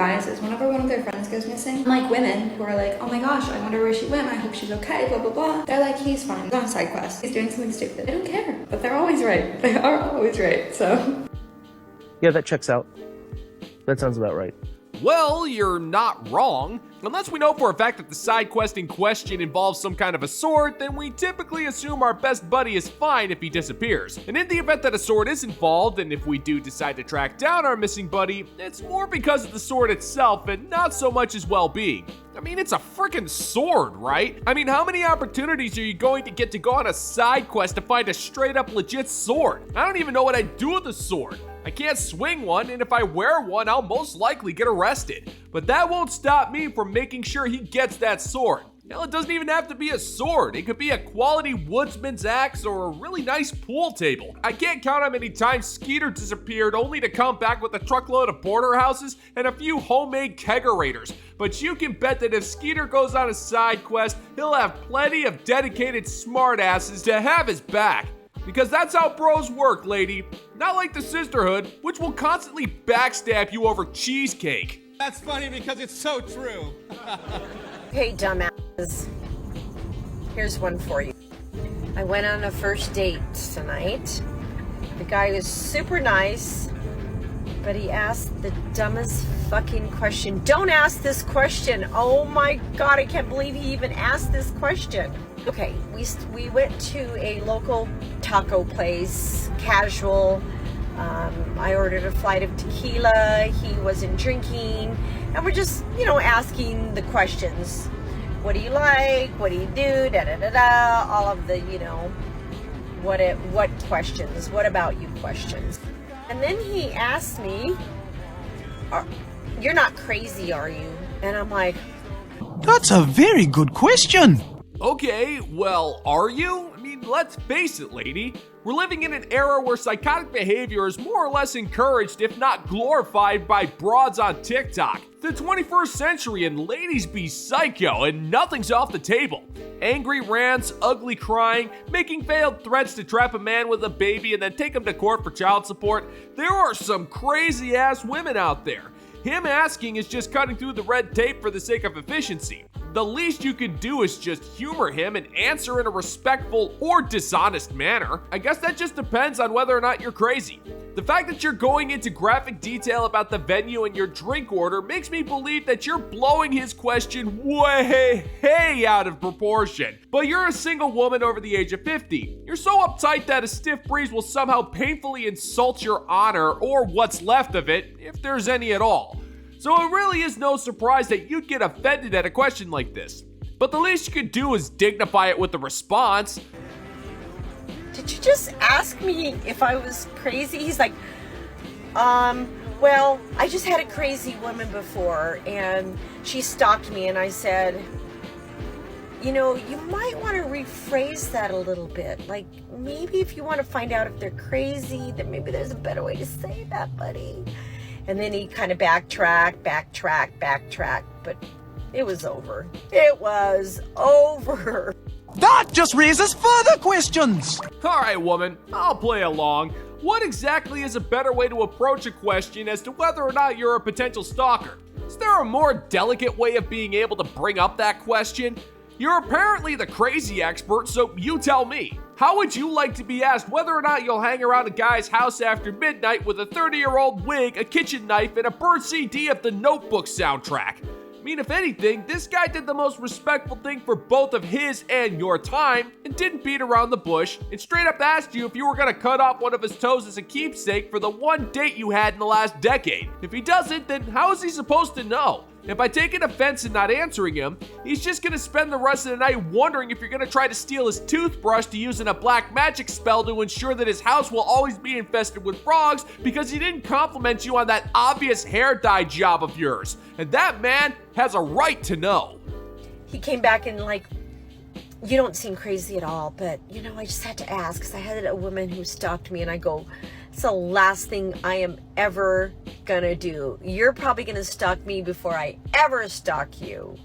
guys is whenever one of their friends goes missing, like women who are like, oh my gosh, I wonder where she went, I hope she's okay, blah, blah, blah. They're like, he's fine, he's on a side quest, he's doing something stupid. They don't care, but they're always right. They are always right, so. Yeah, that checks out. That sounds about right. Well, you're not wrong. Unless we know for a fact that the side quest in question involves some kind of a sword, then we typically assume our best buddy is fine if he disappears. And in the event that a sword is involved, and if we do decide to track down our missing buddy, it's more because of the sword itself and not so much his well-being. I mean, it's a freaking sword, right? I mean, how many opportunities are you going to get to go on a side quest to find a straight up legit sword? I don't even know what I'd do with a sword. I can't swing one, and if I wear one, I'll most likely get arrested. But that won't stop me from making sure he gets that sword. Hell, it doesn't even have to be a sword. It could be a quality woodsman's axe or a really nice pool table. I can't count how many times Skeeter disappeared only to come back with a truckload of porterhouses and a few homemade kegerators. But you can bet that if Skeeter goes on a side quest, he'll have plenty of dedicated smartasses to have his back. Because that's how bros work, lady. Not like the sisterhood, which will constantly backstab you over cheesecake. That's funny because it's so true. Hey, dumbasses. Here's one for you. I went on a first date tonight. The guy was super nice, but he asked the dumbest fucking question. Don't ask this question. Oh my God, I can't believe he even asked this question. Okay, we went to a local taco place, casual. I ordered a flight of tequila. He wasn't drinking. And we're just, asking the questions. What do you like? What do you do? Da-da-da-da. All of the, what questions? What about you questions? And then he asked me, you're not crazy, are you? And I'm like, that's a very good question. Okay, well, are you? I mean, let's face it, lady. We're living in an era where psychotic behavior is more or less encouraged, if not glorified, by broads on TikTok. The 21st century and ladies be psycho and nothing's off the table. Angry rants, ugly crying, making veiled threats to trap a man with a baby and then take him to court for child support. There are some crazy ass women out there. Him asking is just cutting through the red tape for the sake of efficiency. The least you can do is just humor him and answer in a respectful or dishonest manner. I guess that just depends on whether or not you're crazy. The fact that you're going into graphic detail about the venue and your drink order makes me believe that you're blowing his question way out of proportion. But you're a single woman over the age of 50. You're so uptight that a stiff breeze will somehow painfully insult your honor or what's left of it, if there's any at all. So it really is no surprise that you'd get offended at a question like this. But the least you could do is dignify it with a response. Did you just ask me if I was crazy? He's like, well, I just had a crazy woman before and she stalked me, and I said, you might want to rephrase that a little bit. Like, maybe if you want to find out if they're crazy, then maybe there's a better way to say that, buddy. And then he kind of backtracked, but it was over. It was over. That just raises further questions. All right, woman, I'll play along. What exactly is a better way to approach a question as to whether or not you're a potential stalker? Is there a more delicate way of being able to bring up that question? You're apparently the crazy expert, so you tell me. How would you like to be asked whether or not you'll hang around a guy's house after midnight with a 30-year-old wig, a kitchen knife, and a burnt CD of the Notebook soundtrack? I mean, if anything, this guy did the most respectful thing for both of his and your time and didn't beat around the bush and straight up asked you if you were gonna cut off one of his toes as a keepsake for the one date you had in the last decade. If he doesn't, then how is he supposed to know? And by taking offense and not answering him, he's just gonna spend the rest of the night wondering if you're gonna try to steal his toothbrush to use in a black magic spell to ensure that his house will always be infested with frogs because he didn't compliment you on that obvious hair dye job of yours. And that man has a right to know. He came back and like, you don't seem crazy at all, but I just had to ask because I had a woman who stalked me, and I go, it's the last thing I am ever gonna do. You're probably gonna stalk me before I ever stalk you.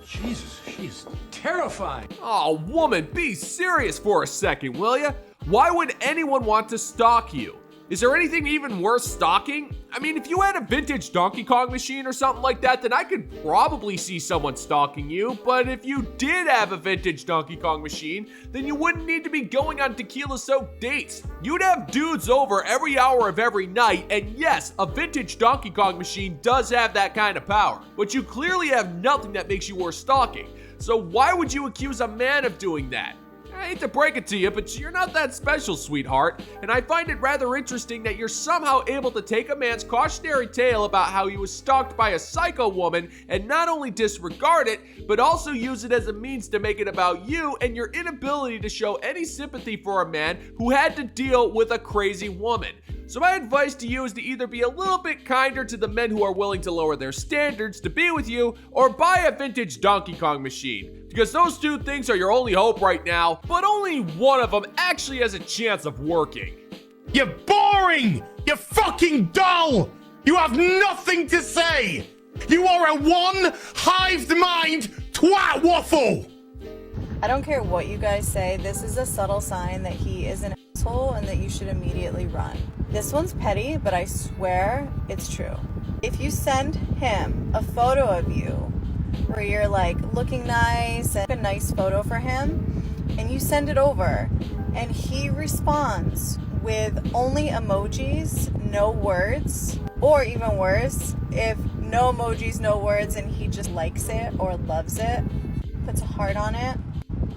Jesus, she's terrifying. Oh, woman, be serious for a second, will ya? Why would anyone want to stalk you? Is there anything even worth stalking? I mean, if you had a vintage Donkey Kong machine or something like that, then I could probably see someone stalking you. But if you did have a vintage Donkey Kong machine, then you wouldn't need to be going on tequila-soaked dates. You'd have dudes over every hour of every night, and yes, a vintage Donkey Kong machine does have that kind of power. But you clearly have nothing that makes you worth stalking. So why would you accuse a man of doing that? I hate to break it to you, but you're not that special, sweetheart, and I find it rather interesting that you're somehow able to take a man's cautionary tale about how he was stalked by a psycho woman and not only disregard it, but also use it as a means to make it about you and your inability to show any sympathy for a man who had to deal with a crazy woman. So my advice to you is to either be a little bit kinder to the men who are willing to lower their standards to be with you, or buy a vintage Donkey Kong machine. Because those two things are your only hope right now, but only one of them actually has a chance of working. You're boring! You're fucking dull! You have nothing to say! You are a one-hived mind twat waffle! I don't care what you guys say, this is a subtle sign that he is an asshole and that you should immediately run. This one's petty, but I swear it's true. If you send him a photo of you where you're like looking nice and a nice photo for him, and you send it over and he responds with only emojis, no words, or even worse, if no emojis, no words, and he just likes it or loves it, puts a heart on it,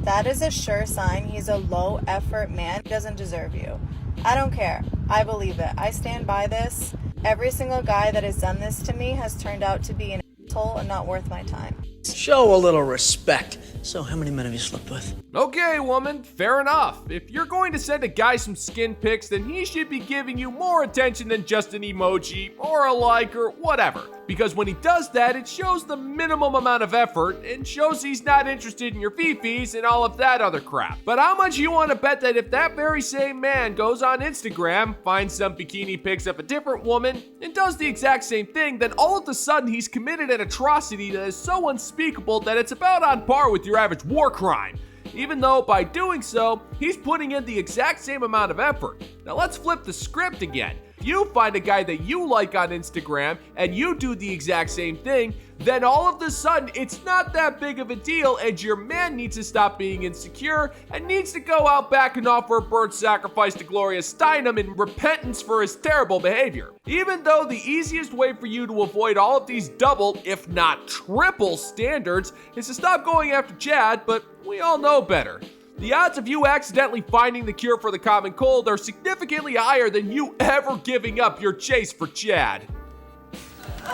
that is a sure sign he's a low effort man. He doesn't deserve you. I don't care. I believe it. I stand by this. Every single guy that has done this to me has turned out to be an asshole and not worth my time. Show a little respect. So, how many men have you slept with? Okay, woman, fair enough. If you're going to send a guy some skin pics, then he should be giving you more attention than just an emoji or a like or whatever. Because when he does that, it shows the minimum amount of effort and shows he's not interested in your fifis and all of that other crap. But how much you want to bet that if that very same man goes on Instagram, finds some bikini pics of a different woman, and does the exact same thing, then all of a sudden he's committed an atrocity that is so unspeakable that it's about on par with your average war crime. Even though by doing so, he's putting in the exact same amount of effort. Now let's flip the script again. If you find a guy that you like on Instagram and you do the exact same thing, then all of a sudden it's not that big of a deal and your man needs to stop being insecure and needs to go out back and offer a bird sacrifice to Gloria Steinem in repentance for his terrible behavior. Even though the easiest way for you to avoid all of these double, if not triple standards is to stop going after Chad, but we all know better. The odds of you accidentally finding the cure for the common cold are significantly higher than you ever giving up your chase for Chad.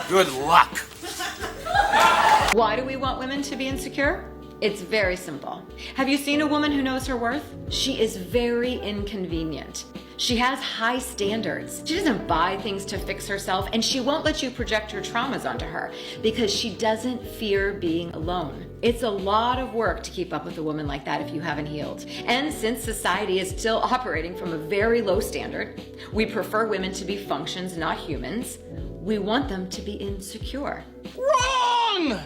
Good luck. Why do we want women to be insecure? It's very simple. Have you seen a woman who knows her worth? She is very inconvenient. She has high standards. She doesn't buy things to fix herself, and she won't let you project your traumas onto her because she doesn't fear being alone. It's a lot of work to keep up with a woman like that if you haven't healed. And since society is still operating from a very low standard, we prefer women to be functions, not humans. We want them to be insecure. Wrong!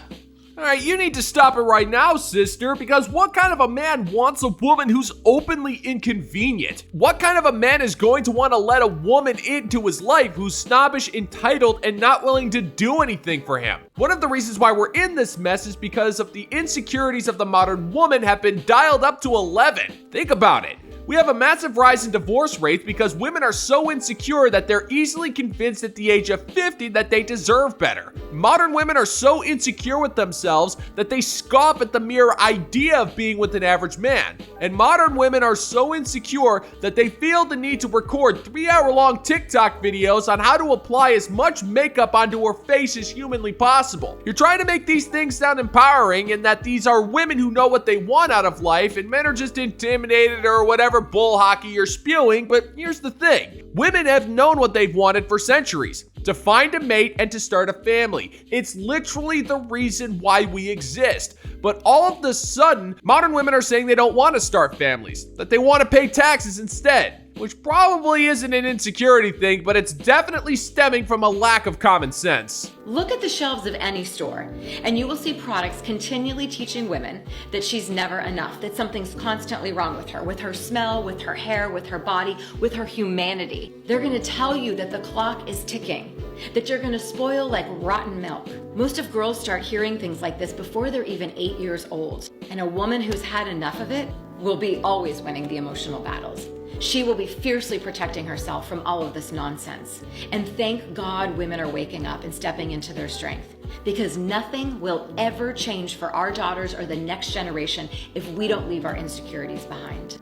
Alright, you need to stop it right now, sister, because what kind of a man wants a woman who's openly inconvenient? What kind of a man is going to want to let a woman into his life who's snobbish, entitled, and not willing to do anything for him? One of the reasons why we're in this mess is because of the insecurities of the modern woman have been dialed up to 11. Think about it. We have a massive rise in divorce rates because women are so insecure that they're easily convinced at the age of 50 that they deserve better. Modern women are so insecure with themselves that they scoff at the mere idea of being with an average man. And modern women are so insecure that they feel the need to record 3-hour-long TikTok videos on how to apply as much makeup onto her face as humanly possible. You're trying to make these things sound empowering and that these are women who know what they want out of life and men are just intimidated or whatever bull hockey you're spewing, but here's the thing. Women have known what they've wanted for centuries. To find a mate and to start a family. It's literally the reason why we exist. But all of a sudden, modern women are saying they don't want to start families, that they want to pay taxes instead. which probably isn't an insecurity thing, but it's definitely stemming from a lack of common sense. Look at the shelves of any store, and you will see products continually teaching women that she's never enough, that something's constantly wrong with her smell, with her hair, with her body, with her humanity. They're gonna tell you that the clock is ticking, that you're gonna spoil like rotten milk. Most of girls start hearing things like this before they're even 8 years old, and a woman who's had enough of it will be always winning the emotional battles. She will be fiercely protecting herself from all of this nonsense. And thank God women are waking up and stepping into their strength, because nothing will ever change for our daughters or the next generation if we don't leave our insecurities behind.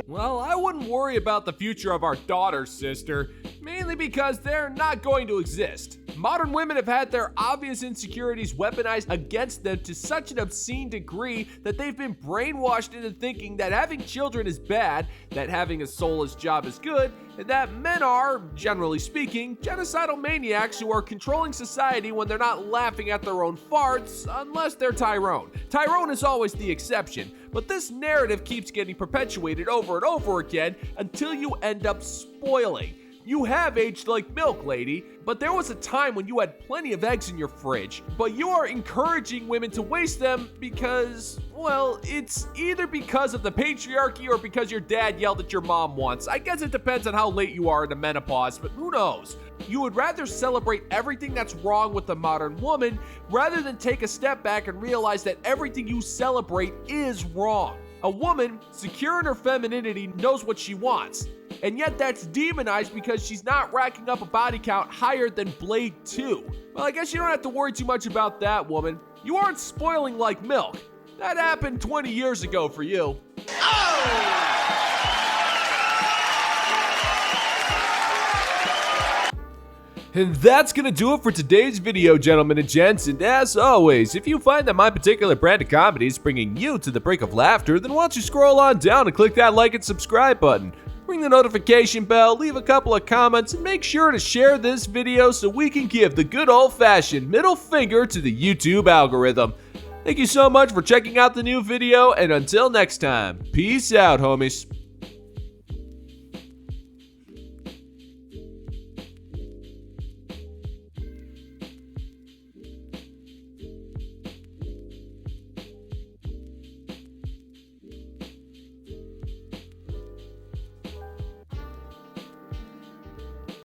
Well, I wouldn't worry about the future of our daughters, sister, mainly because they're not going to exist. Modern women have had their obvious insecurities weaponized against them to such an obscene degree that they've been brainwashed into thinking that having children is bad, that having a soulless job is good, and that men are, generally speaking, genocidal maniacs who are controlling society when they're not laughing at their own farts, unless they're Tyrone. Tyrone is always the exception, but this narrative keeps getting perpetuated over and over again until you end up spoiling. You have aged like milk, lady, but there was a time when you had plenty of eggs in your fridge. But you are encouraging women to waste them because, well, it's either because of the patriarchy or because your dad yelled at your mom once. I guess it depends on how late you are in the menopause, but who knows? You would rather celebrate everything that's wrong with the modern woman rather than take a step back and realize that everything you celebrate is wrong. A woman, secure in her femininity, knows what she wants. And yet that's demonized because she's not racking up a body count higher than Blade 2. Well, I guess you don't have to worry too much about that, woman. You aren't spoiling like milk. That happened 20 years ago for you. And that's gonna do it for today's video, gentlemen and gents. And as always, if you find that my particular brand of comedy is bringing you to the brink of laughter, then why don't you scroll on down and click that like and subscribe button. Ring the notification bell, leave a couple of comments, and make sure to share this video so we can give the good old-fashioned middle finger to the YouTube algorithm. Thank you so much for checking out the new video, and until next time, peace out, homies.